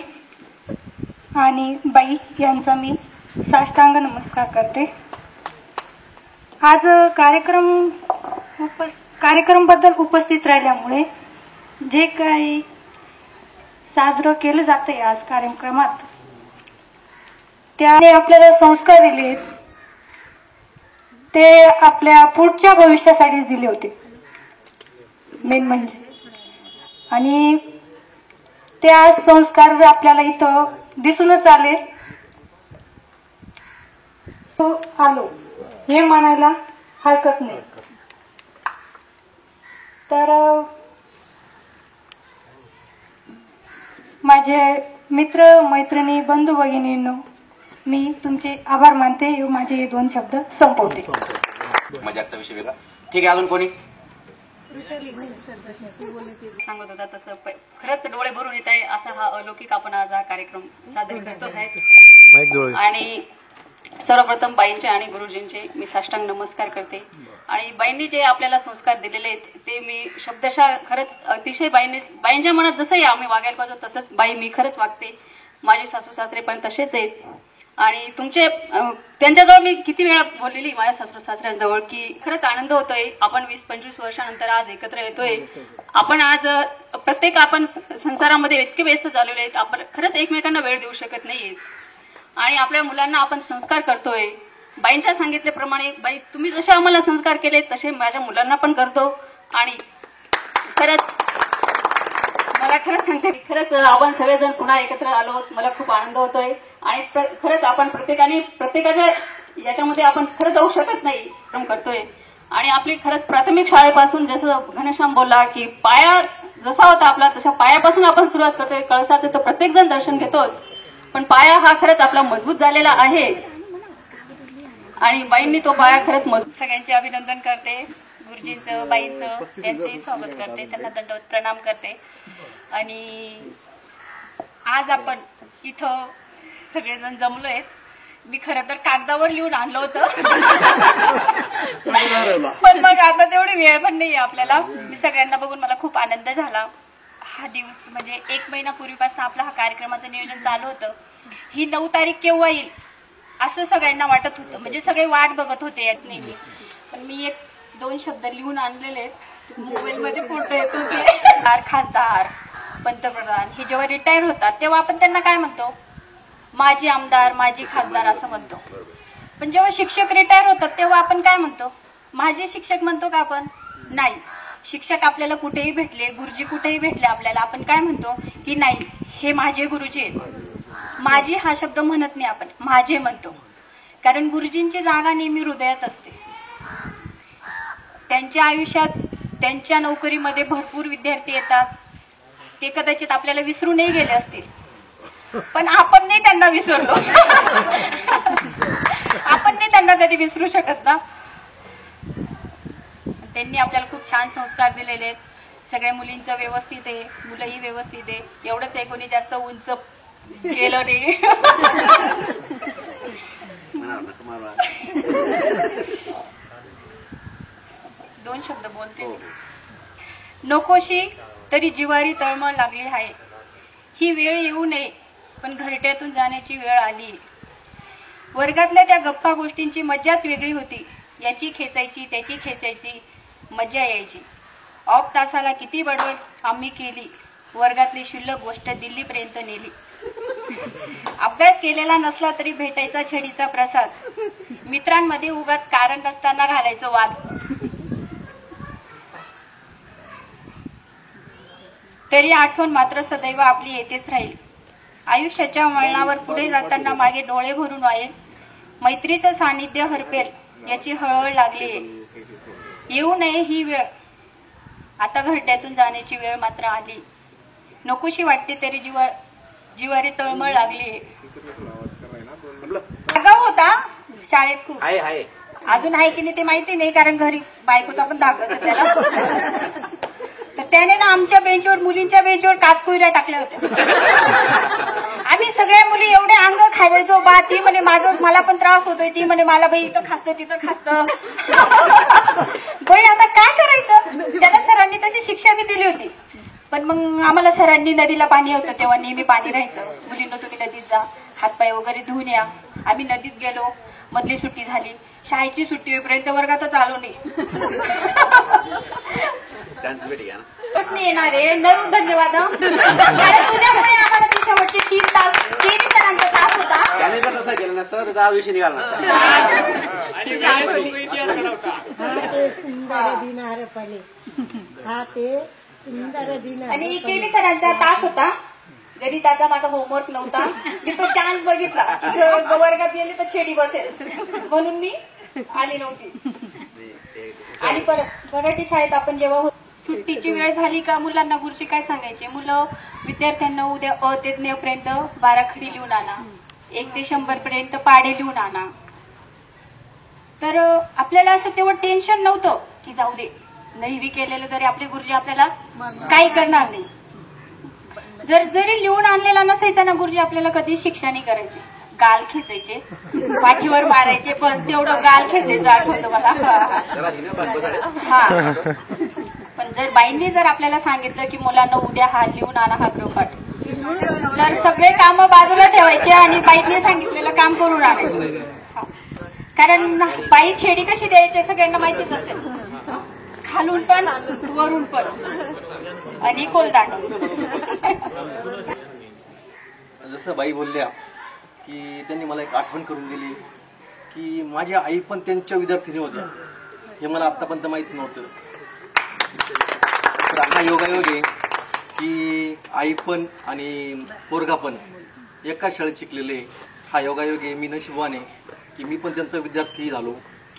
आणि बाई यांचा मी साष्टांग नमस्कार करते. आज कार्यक्रमबद्दल उपस्थित राहिल्यामुळे जे काही साजरं केलं जातंय आज कार्यक्रमात, त्याने आपल्याला संस्कार दिले ते आपल्या पुढच्या भविष्यासाठी दिले होते मेन म्हणजे. आणि ते आज संस्कार आपल्याला इथं दिसूनच आले आलो हे म्हणायला हरकत नाही. तर माझे मित्र मैत्रिणी बंधू भगिनींनो, मी तुमचे आभार मानते. माझे 2 शब्द संपवते. मजाकचा विषय वेगळा. ठीक आहे, अजून कोणी सांगत होता तसं खरंच डोळे भरून येत आहे असा हा अलौकिक आपण आज हा कार्यक्रम सादर करतो आहे. आणि सर्वप्रथम बाईंचे आणि गुरुजींचे मी साष्टांग नमस्कार करते. आणि बाईंनी जे आपल्याला संस्कार दिलेले आहेत ते मी शब्दशः खरंच अतिशय बाईंच्या मनात जसंही आम्ही वागायला पाहिजे तसंच बाई मी खरंच वागते. माझे सासू सासरे पण तसेच आहेत आणि तुमचे त्यांच्याजवळ मी किती वेळा बोललेली माझ्या सासू सासऱ्यांजवळ की खरंच आनंद होतोय. आपण 20-25 वर्षानंतर आज एकत्र येतोय. आपण आज प्रत्येक आपण संसारामध्ये इतके व्यस्त झालेले आहेत, आपण खरंच एकमेकांना वेळ देऊ शकत नाहीये. आणि आपल्या मुलांना आपण संस्कार करतोय. बाईंच्या सांगितल्याप्रमाणे बाई तुम्ही जसे आम्हाला संस्कार केले तसे माझ्या मुलांना पण करतो. आणि खरंच मला खरंच सांगते, खरंच आपण सगळेजण पुन्हा एकत्र आलो, मला खूप आनंद होतोय. आणि खरंच आपण प्रत्येकाच्या याच्यामध्ये आपण खरंच जाऊ शकत नाही, पण करतोय. आणि आपली खरंच प्राथमिक शाळेपासून जसं घनश्याम बोलला की पाया जसा होता आपला तशा पायापासून आपण सुरुवात करतोय. कळसाचं तर प्रत्येक जण दर्शन घेतोच, पण पाया हा खरंच आपला मजबूत झालेला आहे. आणि बाईंनी तो पाया खरंच मजबूत. सगळ्यांचे अभिनंदन करते, गुरुजींचं बाईंचं त्यांचंही स्वागत करते, त्यांना दंडवत प्रणाम करते. आणि आज आपण इथं सगळेजण जमलोय. मी खरं तर कागदावर लिहून आणलं होतं, पण मग आता तेवढी वेळ पण नाही आपल्याला. मी सगळ्यांना बघून मला खूप आनंद झाला. हा दिवस म्हणजे 1 महिन्यापूर्वीपासून आपला हा कार्यक्रमाचं नियोजन चालू होतं. ही 9 तारीख केव्हा येईल असं सगळ्यांना वाटत होतं, म्हणजे सगळे वाट बघत होते यात नेहमी. पण मी 1-2 शब्द लिहून आणलेले, मोबाईलमध्ये फोटो येत होते. खासदार, पंतप्रधान हे जेव्हा रिटायर होतात तेव्हा आपण त्यांना काय म्हणतो, माजी आमदार, माजी खासदार असं म्हणतो. पण जेव्हा शिक्षक रिटायर होतात तेव्हा आपण काय म्हणतो, माजी शिक्षक म्हणतो का आपण? नाही. शिक्षक आपल्याला कुठेही भेटले, गुरुजी कुठेही भेटले आपल्याला, आपण काय म्हणतो की नाही हे माझे गुरुजी आहेत. माझी हा शब्द म्हणत नाही आपण, माझे म्हणतो. कारण गुरुजींची जागा नेहमी हृदयात असते. त्यांच्या आयुष्यात त्यांच्या नोकरीमध्ये भरपूर विद्यार्थी येतात, ते कदाचित आपल्याला विसरूनही गेले असतील, पण आपण नाही त्यांना विसरलो. आपण नाही त्यांना कधी विसरू शकत ना. त्यांनी आपल्याला खूप छान संस्कार दिलेले आहेत. सगळ्या मुलींचं व्यवस्थित आहे, मुलंही व्यवस्थित आहे. एवढंच आहे, कोणी जास्त उंच गेलं नाही. 2 शब्द बोलते. नकोशी तरी जिवारी तळमळ लागली आहे. ही वेळ येऊ नये, पण घरट्यातून जाण्याची वेळ आली. वर्गातल्या त्या गप्पा गोष्टींची मज्जाच वेगळी होती. याची खेचायची, त्याची खेचायची, मज्जा यायची. ऑफ तासाला किती बडबड आम्ही केली. वर्गातली शुल्लक गोष्ट दिल्लीपर्यंत नेली. अभ्यास केलेला नसला तरी भेटायचा छडीचा प्रसाद. मित्रांमध्ये उगाच कारण नसताना घालायचं वाद. तरी आठवण मात्र सदैव आपली येतेच राहील. आयुष्याच्या वळणावर पुढे जाताना मागे डोळे भरून वाळेल. मैत्रीचं सानिध्य हरपेल याची हळहळ लागली. येऊ नये ही वेळ, आता घरट्यातून जाण्याची वेळ मात्र आली. नकोशी वाटते तरी जिवारी तळमळ लागली. आगाऊ होता शाळेत खूप, अजून आहे की नाही ते माहिती नाही, कारण घरी बायकोचा पण धाक असतो त्याला. तर त्याने ना आमच्या बेंचवर, मुलींच्या बेंचवर काचकुऱ्या टाकल्या होत्या. आम्ही सगळ्या मुली एवढे अंग खायचो बा. ती म्हणे मला पण त्रास होतोय, ती म्हणे मला बाई इथं खासतं तिथं खासतं. बाई आता काय करायचं. त्याला सरांनी तशी शिक्षा बी दिली होती. पण मग आम्हाला सरांनी, नदीला पाणी होतं तेव्हा नेहमी पाणी राहायचं, मुलींना तुम्ही नदीत जा, हातपाय वगैरे धुवून या. आम्ही नदीत गेलो. मधली सुट्टी झाली, शाळेची सुट्टी होईपर्यंत वर्गातच आलो नाही. येणार आहे नरू. धन्यवाद. तुझ्यामुळे आम्हाला ती शेवटचे 3 तास 3 सरांचा तास होता. त्याने जर तसं केलं नसतं तर 10 दिवशी निघाला नसता. आणि केवी सरांचा तास होता. जरी त्याचा माझा होमवर्क नव्हता, मी तो चान्स बघितला. वर्गात गेले तर छेडी बसेल म्हणून मी आली नव्हती. आणि परत मराठी शाळेत आपण जेव्हा सुट्टीची वेळ झाली का मुलांना गुरुजी काय सांगायचे, मुलं विद्यार्थ्यांना उद्या अ ते ज्ञ पर्यंत बाराखडी लिहून आणा, 1 ते 100 पर्यंत पाढे लिहून आणा. तर आपल्याला असं तेवढं टेन्शन नव्हतं की जाऊ दे, नाही केलेलं तरी आपले गुरुजी आपल्याला काही करणार नाही. जरी लिहून आणलेला नसायचा ना गुरुजी, आपल्याला कधी शिक्षा नाही करायची. गाल खेचायचे, पाठीवर मारायचे, बस तेवढं गाल खेचायचं आठवतं मला. हा. पण जर बाईंनी जर आपल्याला सांगितलं की मुलांना उद्या हा लिहून आणा हा गृहपाठ, तर सगळे काम बाजूला ठेवायचे आणि बाईकने सांगितलेलं काम करून आणायचं. कारण बाई छेडी कशी द्यायची सगळ्यांना माहितीच असेल, खालून पण वरून पण आणि कोलदाट. जसं बाई बोलल्या की त्यांनी मला एक आठवण करून दिली की माझी आई पण त्यांच्या विद्यार्थिनी होत्या, हे मला आतापर्यंत माहित नव्हतं. तर हा योगायोग आहे की आई पण आणि पोरगा पण एका शाळेत शिकलेले. हा योगायोग आहे. मी नशीबवान आहे की मी पण त्यांचा विद्यार्थी झालो.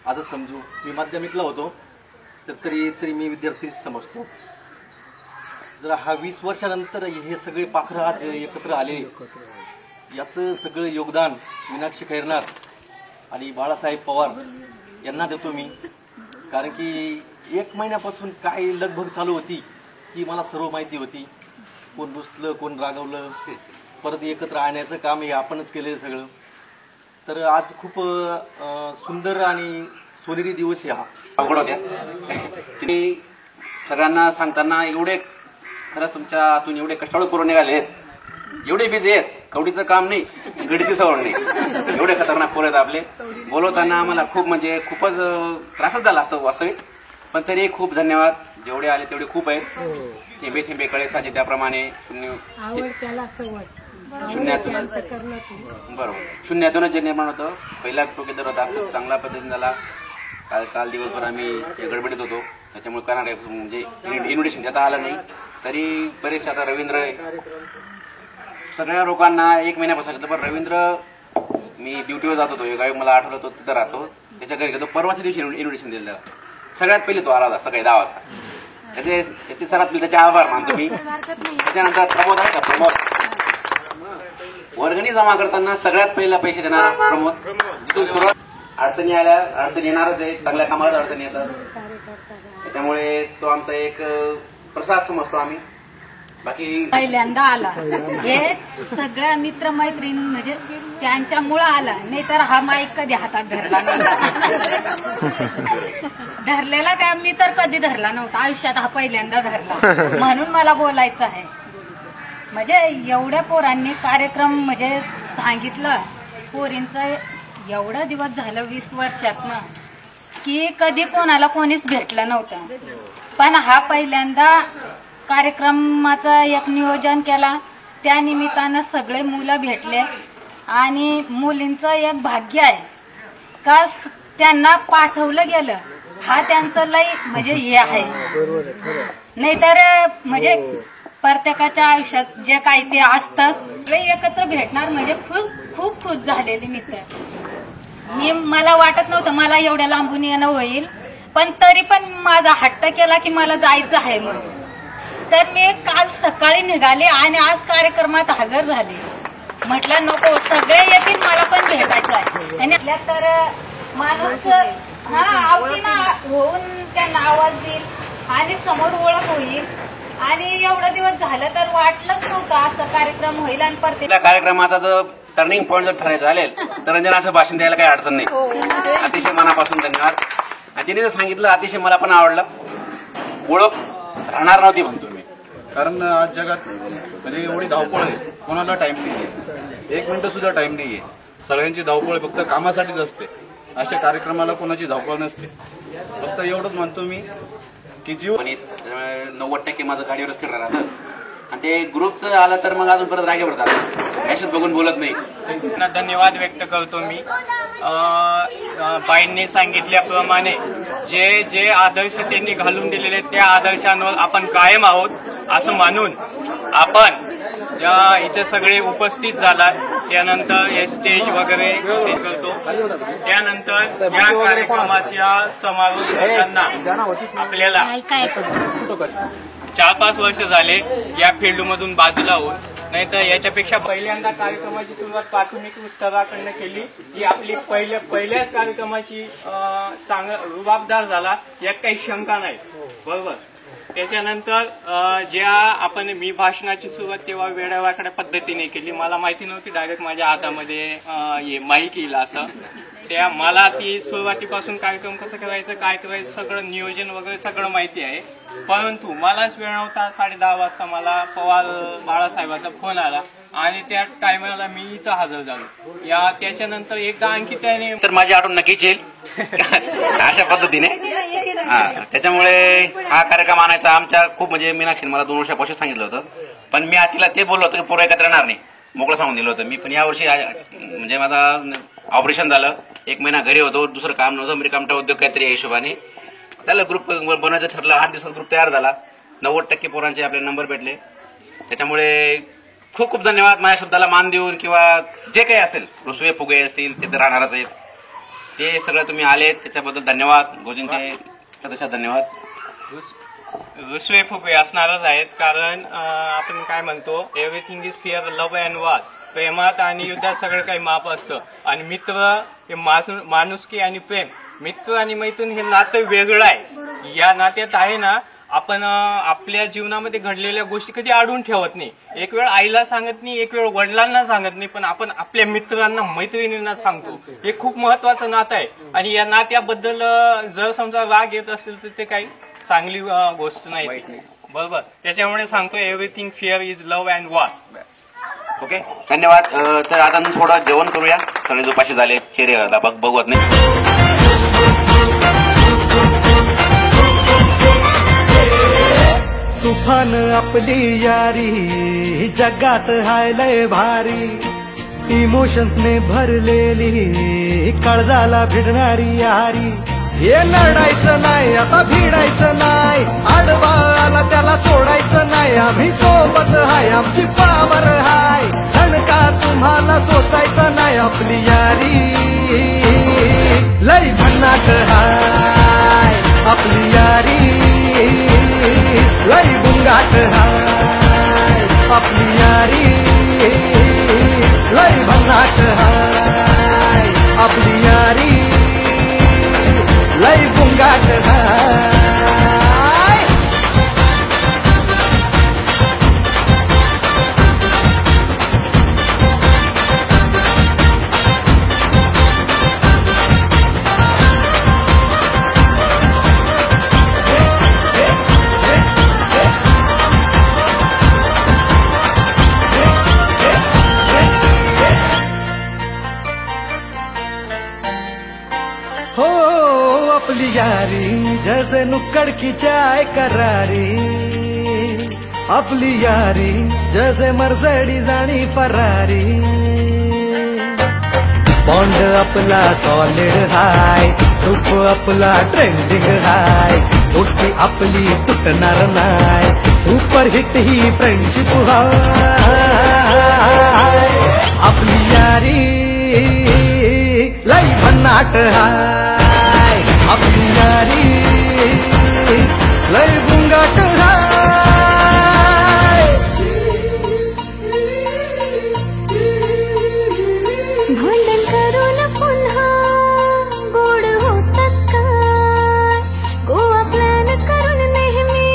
असं समजू, मी माध्यमिकला होतो तर तरी मी विद्यार्थीच समजतो. जर हा 20 वर्षानंतर हे सगळे पाखरं आज एकत्र आले, याचं सगळं योगदान मीनाक्षी खैरनार आणि बाळासाहेब पवार यांना देतो मी. कारण की 1 महिन्यापासून काय लगबग चालू होती ती मला सर्व माहिती होती. कोण रुसलं, कोण रागवलं, परत एकत्र आणण्याचं काम हे आपणच केलं सगळं. तर आज खूप सुंदर आणि सोनेरी दिवस आहे हा. अवघड होत्या सगळ्यांना सांगताना एवढे खरं तुमच्या हातून एवढे कष्टाळू करून निघाले आहेत, एवढे बिझी आहेत, कवडीचं काम नाही, गडीची सवड नाही, एवढे खतरनाक पोर आहेत आपले. बोलवताना आम्हाला खूप म्हणजे खूपच त्रासच झाला असं वास्तविक. पण तरी खूप धन्यवाद, जेवढे आले तेवढे खूप आहेत. थेंबे थेंबे कळेसाचे त्याप्रमाणे शून्यातूनच जे निर्माण होतं. पहिला टुगेदर होता, खूप चांगल्या पद्धतीने झाला. काल दिवसभर आम्ही गडबडीत होतो, त्याच्यामुळे करणार म्हणजे इन्व्हिटेशन देता आलं नाही. तरी बरेचसे आता रवींद्र सगळ्या लोकांना 1 महिन्यापासून येतो. पण रवींद्र मी ड्युटीवर जात होतो, गावी मला आठवलं तो तिथं राहतो, त्याच्या घरी घेतो. परवाच्या दिवशी इन्व्हिटेशन दिलं. सगळ्यात पहिले तो आला होता सकाळी 10 वाजता. त्याचे सर्वात मी त्याचे आभार मानतो मी. त्याच्यानंतर प्रमोद आहे का, प्रमोद वर्गणी जमा करताना सगळ्यात पहिला पैसे देणारा प्रमोद. तिथून सुरुवात. अडचणी आल्या, अडचणी येणारच आहे, चांगल्या कामाला अडचणी येतात. त्याच्यामुळे तो आमचा एक प्रसाद समजतो आम्ही. बाकी पहिल्यांदा आला हे सगळ्या मित्रमैत्रीण म्हणजे त्यांच्यामुळं आला, नाही तर हा माईक कधी हातात धरला नव्हता. धरलेला काय मी तर कधी धरला नव्हता आयुष्यात, हा पहिल्यांदा धरला. म्हणून मला बोलायचं आहे. म्हणजे एवढ्या पोरांनी कार्यक्रम म्हणजे सांगितलं, पोरींचं एवढा दिवस झालं 20 वर्षात ना की कधी कोणाला कोणीच भेटलं नव्हतं. पण हा पहिल्यांदा कार्यक्रमाचं एक नियोजन केला, त्या निमित्तानं सगळे मुलं भेटले. आणि मुलींचं एक भाग्य आहे का त्यांना पाठवलं गेलं, हा त्यांचं लय म्हणजे हे आहे. नाहीतर म्हणजे प्रत्येकाच्या आयुष्यात जे काही ते असतंच, सगळे एकत्र भेटणार म्हणजे खूप खूप खुश झालेले मित्र. मला वाटत नव्हतं मला एवढ्या लांबून येणं होईल, पण तरी पण माझा हट्ट केला की मला जायचं आहे म्हणून. तर मी काल सकाळी निघाले आणि आज कार्यक्रमात हजर झाले. म्हटलं नको सगळे येतील, मला पण भेटायचं आहे. आणि तर माणूस आवडीनं होऊन त्यांना आवाज देईल आणि समोर ओळख होईल. आणि एवढा दिवस झालं तर वाटलंच नव्हतं असं कार्यक्रम होईल. आणि प्रत्येक कार्यक्रमाचा जर टर्निंग पॉईंट जर ठरायचं झालेल तर रंजनाचं भाषण द्यायला काही अडचण नाही. अतिशय मनापासून धन्यवाद. आणि तिने जर सांगितलं अतिशय मला पण आवडलं. ओळख राहणार नव्हती म्हणतो मी, कारण आज जगात म्हणजे एवढी धावपळ आहे, कोणाला टाइम नाहीये, 1 मिनिट सुद्धा टाइम नाहीये. सगळ्यांची धावपळ फक्त कामासाठीच असते. अशा कार्यक्रमाला कोणाची धावपळ नसते. फक्त एवढंच म्हणतो मी की जीव 90% माझं गाडीवरच फिरणार राहतं. आणि ते ग्रुपचं आलं तर मग अजून परत रागे पडतात, अशाच बघून बोलत नाही. त्यांना धन्यवाद व्यक्त करतो मी. बाईंनी सांगितल्याप्रमाणे जे जे आदर्श त्यांनी घालून दिलेले त्या आदर्शांवर आपण कायम आहोत असं मानून आपण इथे सगळे उपस्थित झाला. त्यानंतर हे स्टेज वगैरे करतो. त्यानंतर या कार्यक्रमाच्या समारोप करताना आपल्याला 4-5 वर्ष झाले या फील्डमधून बाजूला होऊन, नाहीतर याच्यापेक्षा पहिल्यांदा कार्यक्रमाची सुरुवात प्राथमिक स्तराकडनं केली. ही आपली पहिल्याच कार्यक्रमाची चांगला रुबाबदार झाला यात काही शंका नाही. बरोबर. त्याच्यानंतर ज्या आपण मी भाषणाची सुरुवात तेव्हा वेड्यावाकड्या पद्धतीने केली. मला माहिती नव्हती डायरेक्ट माझ्या हातामध्ये माईक येईल असं. होत्या. मला ती सुरुवातीपासून कार्यक्रम कसं करायचं, काय करायचं, सगळं नियोजन वगैरे सगळं माहिती आहे. परंतु मलाच वेळ नव्हता. 10:30 वाजता मला पवार बाळासाहेबाचा फोन आला आणि त्या टायमाला मी इथं हजर झालो. त्याच्यानंतर एकदा आणखी त्याने तर माझी आठवण नक्कीच येईल अशा पद्धतीने. त्याच्यामुळे हा कार्यक्रम आणायचा आमच्या खूप म्हणजे मीनाक्षीने मला 2 वर्षापासून सांगितलं होतं. पण मी तिला ते बोललो होतो की पोरं एकत्र येणार नाही, मोकळं सांगून दिलं होतं मी. पण यावर्षी म्हणजे माझा ऑपरेशन झालं, 1 महिना घरी होतो, दुसरं काम नव्हतं, मी कामटा उद्योग काहीतरी या हिशोबाने त्याला ग्रुप बनवायचं ठरलं. 8 दिवसात ग्रुप तयार झाला. 90% पोरांचे आपले नंबर भेटले. त्याच्यामुळे खूप खूप धन्यवाद. माझ्या शब्दाला मान देऊन किंवा जे काही असेल, रुसवे फुगे असतील ते तर राहणारच आहेत, ते सगळं तुम्ही आलेत त्याच्याबद्दल धन्यवाद. गोजींचे तशा धन्यवाद. रुसवे फुगे असणारच आहेत, कारण आपण काय म्हणतो, everything is fear, love and war. प्रेमात आणि युद्धात सगळं काही माप असतं. आणि मित्र हे माणुसकी आणि प्रेम, मित्र आणि मैत्रीण हे नातं वेगळं आहे. या नात्यात आहे ना, आपण आपल्या जीवनामध्ये घडलेल्या गोष्टी कधी अडवून ठेवत नाही. एक वेळ आईला सांगत नाही, एक वेळ वडिलांना सांगत नाही, पण आपण आपल्या मित्रांना मैत्रिणींना सांगतो. हे खूप महत्वाचं नातं आहे. आणि या नात्याबद्दल जर समजा राग येत असेल तर ते काही चांगली गोष्ट नाही, बरोबर. त्याच्यामुळे सांगतो, everything fear is love and war. Okay, धन्यवाद. तर आता थोडं जेवण करूया. सगळे जोपाशी झाले, चेहरे बघवत नाही. तुफान आपली यारी जगात हाय लय भारी, इमोशन्स ने भरलेली काळजाला भिडणारी यारी. हे लढायचं नाही, आता भिडायचं नाही, आडवा आला त्याला सोडायचं नाही. आम्ही सोबत हाय, आमची पावर हाय, धनका तुम्हाला सोसायचा नाही. आपली यारी लय भन्नाट हाय, आपली यारी लय बुंगाट हाय, आपली यारी लय भन्नाट हाय, आपली यारी लय बुंगाट हाय. अपनी यारी जैसे नुक्कड़ की चाय करारी, आपली यारी जैसे मर्सिडीज आणि फरारी. बॉन्ड आपला सॉलिड हाय, रूप आपला ट्रेंडिंग हाय, दोस्ती आपली तुटणार नाय, सुपर हिट ही फ्रेंडशिप हाय. आपली यारी लय भन्नाट हाय, आपली यारी लय बुंगाट हाय. भांडण करून पुन्हा गोड होतात काय, गोवा प्लॅन करून नेहमी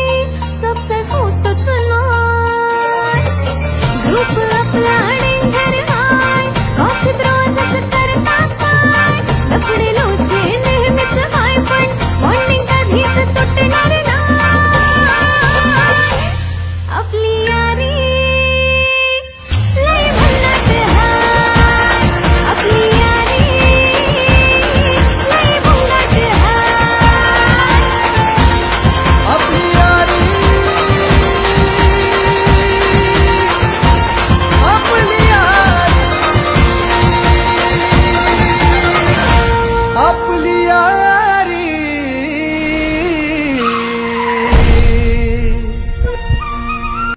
सक्सेस होतच नाही. ग्रुप आपला